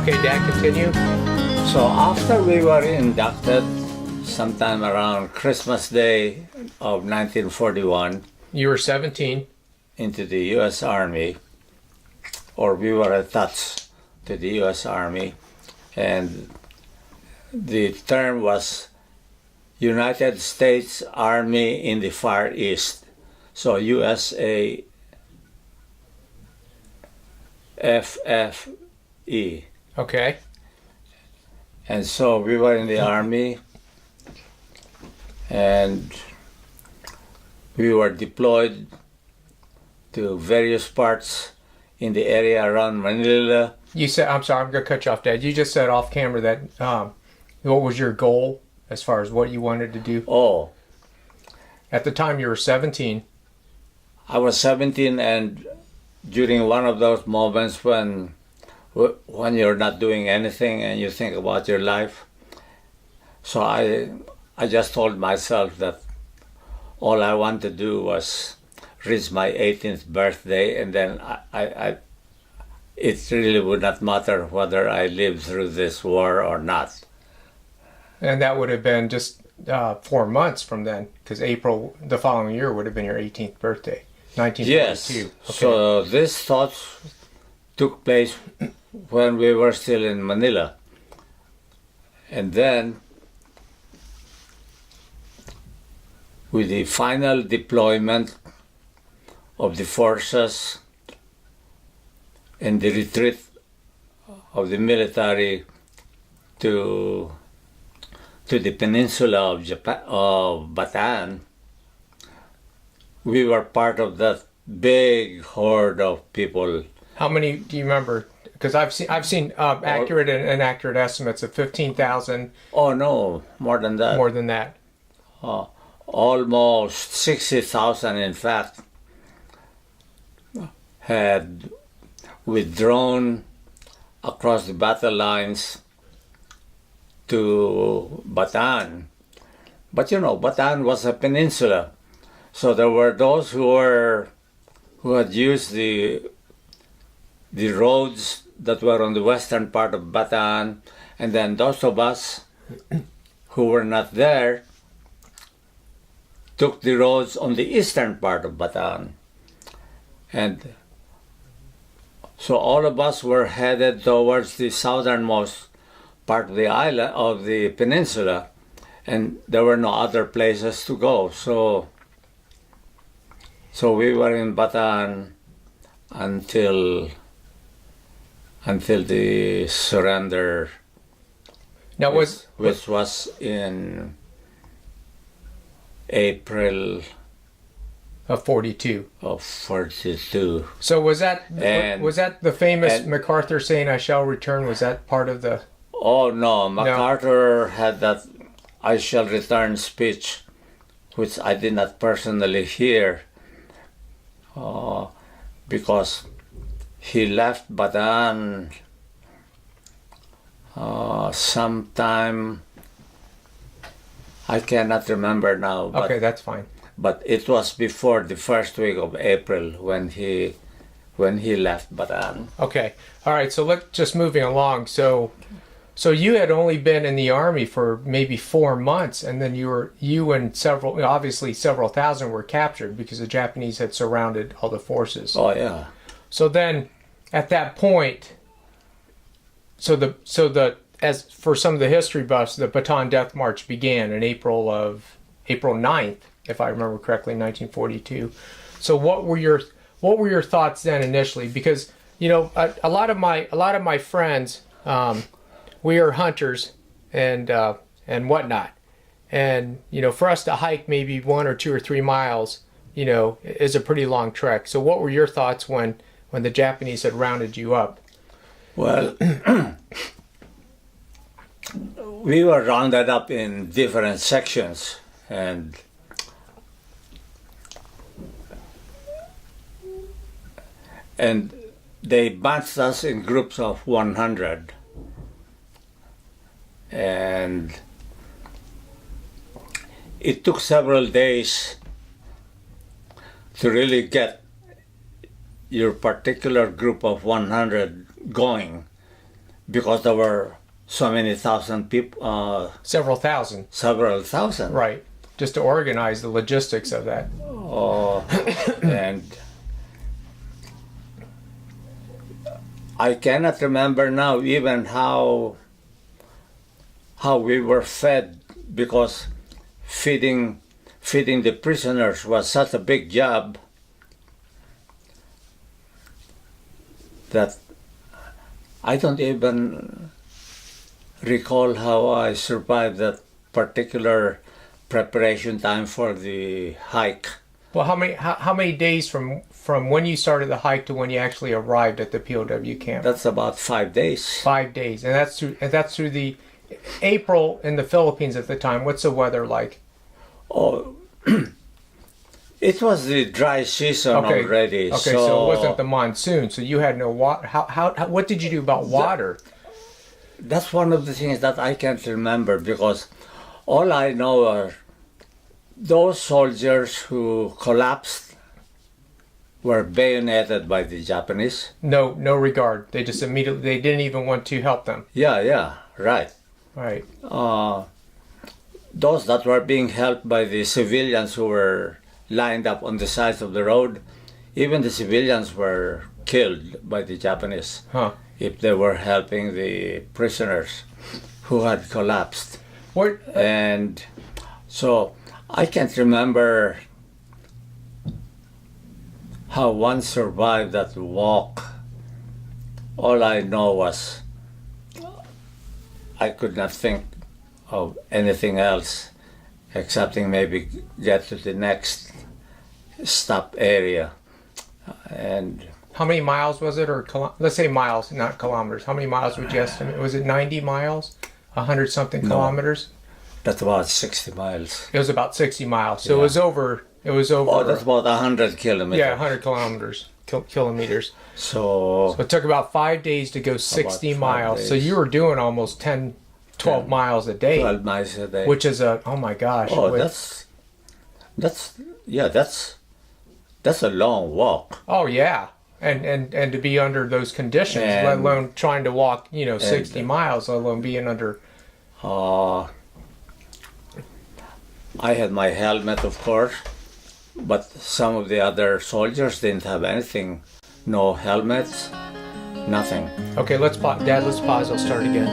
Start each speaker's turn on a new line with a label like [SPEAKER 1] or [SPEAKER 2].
[SPEAKER 1] Okay, Dad, continue.
[SPEAKER 2] So after we were inducted sometime around Christmas Day of 1941
[SPEAKER 1] You were 17.
[SPEAKER 2] into the U.S. Army, or we were attached to the U.S. Army, and the term was United States Army in the Far East. So USA FFE.
[SPEAKER 1] Okay.
[SPEAKER 2] And so we were in the Army, and we were deployed to various parts in the area around Manila.
[SPEAKER 1] You said, I'm sorry, I'm going to cut you off, Dad. You just said off camera that what was your goal as far as what you wanted to do?
[SPEAKER 2] Oh,
[SPEAKER 1] At the time, you were 17.
[SPEAKER 2] I was 17, and during one of those moments when you're not doing anything and you think about your life, so I just told myself that all I wanted to do was reach my 18th birthday, and then it really would not matter whether I lived through this war or not.
[SPEAKER 1] And that would have been just 4 months from then, because April the following year would have been your 18th birthday, 1942.
[SPEAKER 2] Yes.
[SPEAKER 1] Okay.
[SPEAKER 2] So these thoughts took place when we were still in Manila. And then, with the final deployment of the forces and the retreat of the military to the peninsula of Bataan, we were part of that big horde of people.
[SPEAKER 1] How many do you remember? Because I've seen accurate and inaccurate estimates of 15,000.
[SPEAKER 2] Oh no, more than that.
[SPEAKER 1] More than that.
[SPEAKER 2] Almost 60,000, in fact, had withdrawn across the battle lines to Bataan. But you know, Bataan was a peninsula, so there were those who had used the roads that were on the western part of Bataan, and then those of us who were not there took the roads on the eastern part of Bataan. And so all of us were headed towards the southernmost part of the island, of the peninsula, and there were no other places to go. So we were in Bataan until the surrender,
[SPEAKER 1] Now,
[SPEAKER 2] which was in April
[SPEAKER 1] of 42.
[SPEAKER 2] of 42.
[SPEAKER 1] So was that
[SPEAKER 2] And-
[SPEAKER 1] the famous
[SPEAKER 2] and-
[SPEAKER 1] MacArthur saying, "I shall return"? Was that part of the?
[SPEAKER 2] Oh no, MacArthur had that "I shall return" speech, which I did not personally hear, because he left Bataan sometime, I cannot remember now, but,
[SPEAKER 1] Okay, that's fine.
[SPEAKER 2] but it was before the first week of April when he left Bataan.
[SPEAKER 1] Okay, all right. So let's just moving along. So you had only been in the Army for maybe 4 months, and then you and several thousand were captured because the Japanese had surrounded all the forces.
[SPEAKER 2] Oh yeah.
[SPEAKER 1] So then, at that point, as for some of the history buffs, the Bataan Death March began in April 9th, if I remember correctly, 1942. So what were your thoughts then initially? Because you know a lot of my friends, we are hunters and whatnot, and you know for us to hike maybe 1 or 2 or 3 miles, you know, is a pretty long trek. So what were your thoughts when the Japanese had rounded you up?
[SPEAKER 2] Well, we were rounded up in different sections, and they bunched us in groups of 100. And it took several days to really get your particular group of 100 going, because there were so many thousand people,
[SPEAKER 1] Several thousand.
[SPEAKER 2] several thousand.
[SPEAKER 1] Right. Just to organize the logistics of that.
[SPEAKER 2] And I cannot remember now even how we were fed, because feeding the prisoners was such a big job that I don't even recall how I survived that particular preparation time for the hike.
[SPEAKER 1] Well, how many days from when you started the hike to when you actually arrived at the POW camp?
[SPEAKER 2] That's about 5 days.
[SPEAKER 1] 5 days, and that's through the April in the Philippines at the time. What's the weather like?
[SPEAKER 2] Oh, it was the dry season already.
[SPEAKER 1] Okay, so it wasn't the monsoon, so you had no water. What did you do about water?
[SPEAKER 2] That's one of the things that I can't remember, because all I know are those soldiers who collapsed were bayoneted by the Japanese.
[SPEAKER 1] No regard. They just they didn't even want to help them.
[SPEAKER 2] Yeah, right.
[SPEAKER 1] Right.
[SPEAKER 2] Those that were being helped by the civilians who were lined up on the sides of the road, even the civilians were killed by the Japanese if they were helping the prisoners who had collapsed.
[SPEAKER 1] What?
[SPEAKER 2] And so I can't remember how one survived that walk. All I know was I could not think of anything else excepting maybe get to the next stop area. And
[SPEAKER 1] how many miles was it, or let's say miles, not kilometers? How many miles would you estimate? Was it 90 miles? 100 something kilometers?
[SPEAKER 2] That's about 60 miles.
[SPEAKER 1] It was about 60 miles. So
[SPEAKER 2] Yeah.
[SPEAKER 1] it was over.
[SPEAKER 2] Oh, that's about 100 kilometers.
[SPEAKER 1] Yeah, 100 kilometers. Kilometers.
[SPEAKER 2] So
[SPEAKER 1] it took about 5 days to go 60 miles.
[SPEAKER 2] days.
[SPEAKER 1] So you were doing almost 12 miles a day.
[SPEAKER 2] 12 miles a day.
[SPEAKER 1] Which is oh my gosh.
[SPEAKER 2] Oh, that's a long walk.
[SPEAKER 1] Oh yeah. And to be under those conditions, let alone trying to walk, 60 miles, let alone being under.
[SPEAKER 2] I had my helmet, of course, but some of the other soldiers didn't have anything. No helmets, nothing.
[SPEAKER 1] Okay, Dad, let's pause. I'll start again.